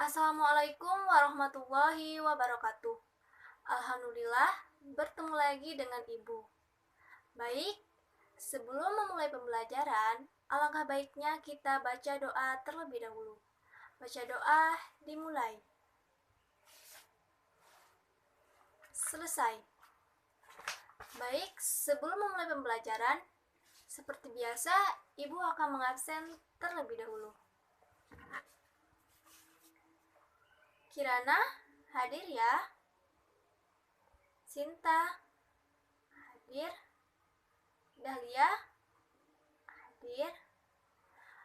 Assalamualaikum warahmatullahi wabarakatuh. Alhamdulillah, bertemu lagi dengan Ibu. Baik, sebelum memulai pembelajaran, alangkah baiknya kita baca doa terlebih dahulu. Baca doa dimulai. Selesai. Baik, sebelum memulai pembelajaran, seperti biasa, Ibu akan mengabsen terlebih dahulu. Kirana, hadir ya. Sinta, hadir. Dahlia, hadir.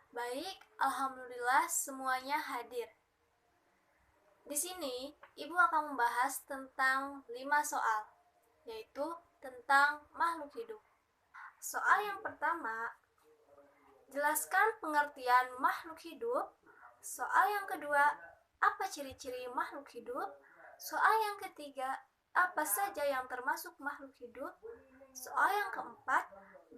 Baik, alhamdulillah semuanya hadir. Di sini, Ibu akan membahas tentang 5 soal, yaitu tentang makhluk hidup. Soal yang pertama, jelaskan pengertian makhluk hidup. Soal yang kedua, apa ciri-ciri makhluk hidup? Soal yang ketiga, apa saja yang termasuk makhluk hidup? Soal yang keempat,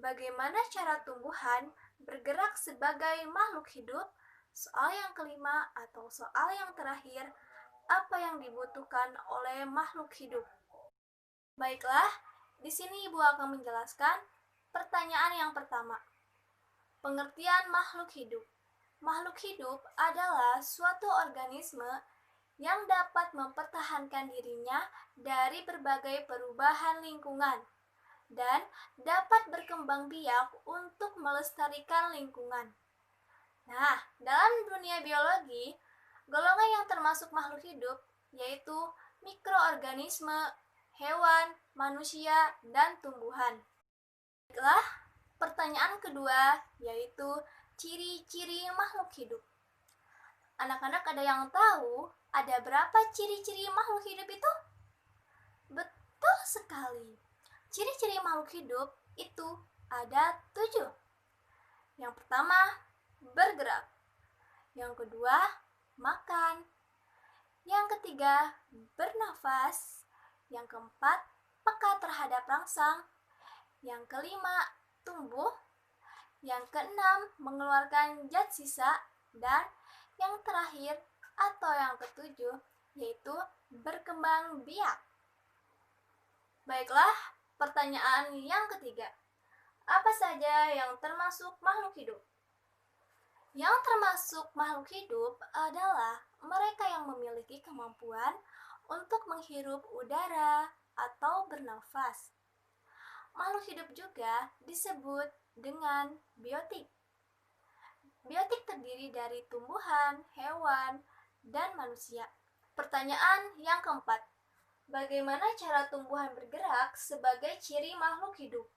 bagaimana cara tumbuhan bergerak sebagai makhluk hidup? Soal yang kelima atau soal yang terakhir, apa yang dibutuhkan oleh makhluk hidup? Baiklah, di sini Ibu akan menjelaskan pertanyaan yang pertama. Pengertian makhluk hidup. Makhluk hidup adalah suatu organisme yang dapat mempertahankan dirinya dari berbagai perubahan lingkungan dan dapat berkembang biak untuk melestarikan lingkungan. Nah, dalam dunia biologi, golongan yang termasuk makhluk hidup yaitu mikroorganisme, hewan, manusia, dan tumbuhan. Baiklah, pertanyaan kedua yaitu ciri-ciri makhluk hidup. Anak-anak ada yang tahu ada berapa ciri-ciri makhluk hidup itu? Betul sekali. Ciri-ciri makhluk hidup itu ada 7. Yang pertama, bergerak. Yang kedua, makan. Yang ketiga, bernafas. Yang keempat, peka terhadap rangsang. Yang kelima, tumbuh. Yang keenam, mengeluarkan zat sisa. Dan yang terakhir atau yang ketujuh, yaitu berkembang biak. Baiklah, pertanyaan yang ketiga. Apa saja yang termasuk makhluk hidup? Yang termasuk makhluk hidup adalah mereka yang memiliki kemampuan untuk menghirup udara atau bernafas. Makhluk hidup juga disebut dengan biotik. Biotik terdiri dari tumbuhan, hewan, dan manusia. Pertanyaan yang keempat. Bagaimana cara tumbuhan bergerak sebagai ciri makhluk hidup?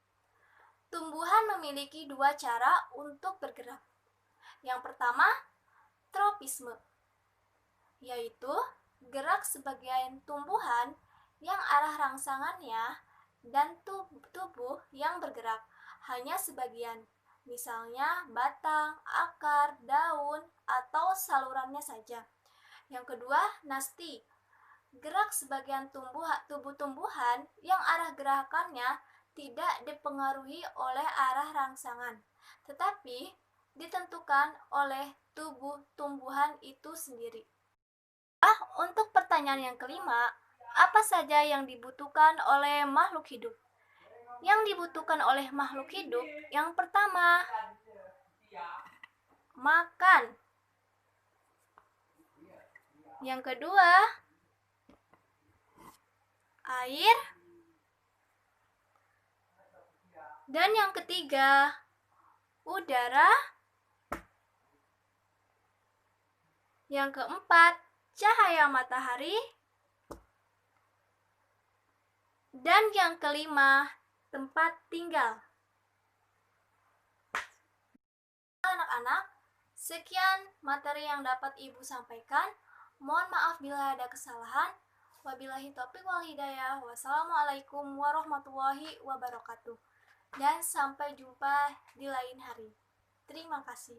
Tumbuhan memiliki 2 cara untuk bergerak. Yang pertama, tropisme, yaitu gerak sebagian tumbuhan yang arah rangsangannya dan tubuh yang bergerak hanya sebagian, misalnya batang, akar, daun, atau salurannya saja. Yang kedua, nasti, gerak sebagian tubuh tumbuhan yang arah gerakannya tidak dipengaruhi oleh arah rangsangan, tetapi ditentukan oleh tubuh tumbuhan itu sendiri. Untuk pertanyaan yang kelima, apa saja yang dibutuhkan oleh makhluk hidup? Yang dibutuhkan oleh makhluk hidup, yang pertama, makan. Yang kedua, air. Dan yang ketiga, udara. Yang keempat, cahaya matahari. Dan yang kelima, tempat tinggal. Anak-anak, sekian materi yang dapat Ibu sampaikan. Mohon maaf bila ada kesalahan. Wabillahi taufiq wal hidayah. Wassalamualaikum warahmatullahi wabarakatuh. Dan sampai jumpa di lain hari. Terima kasih.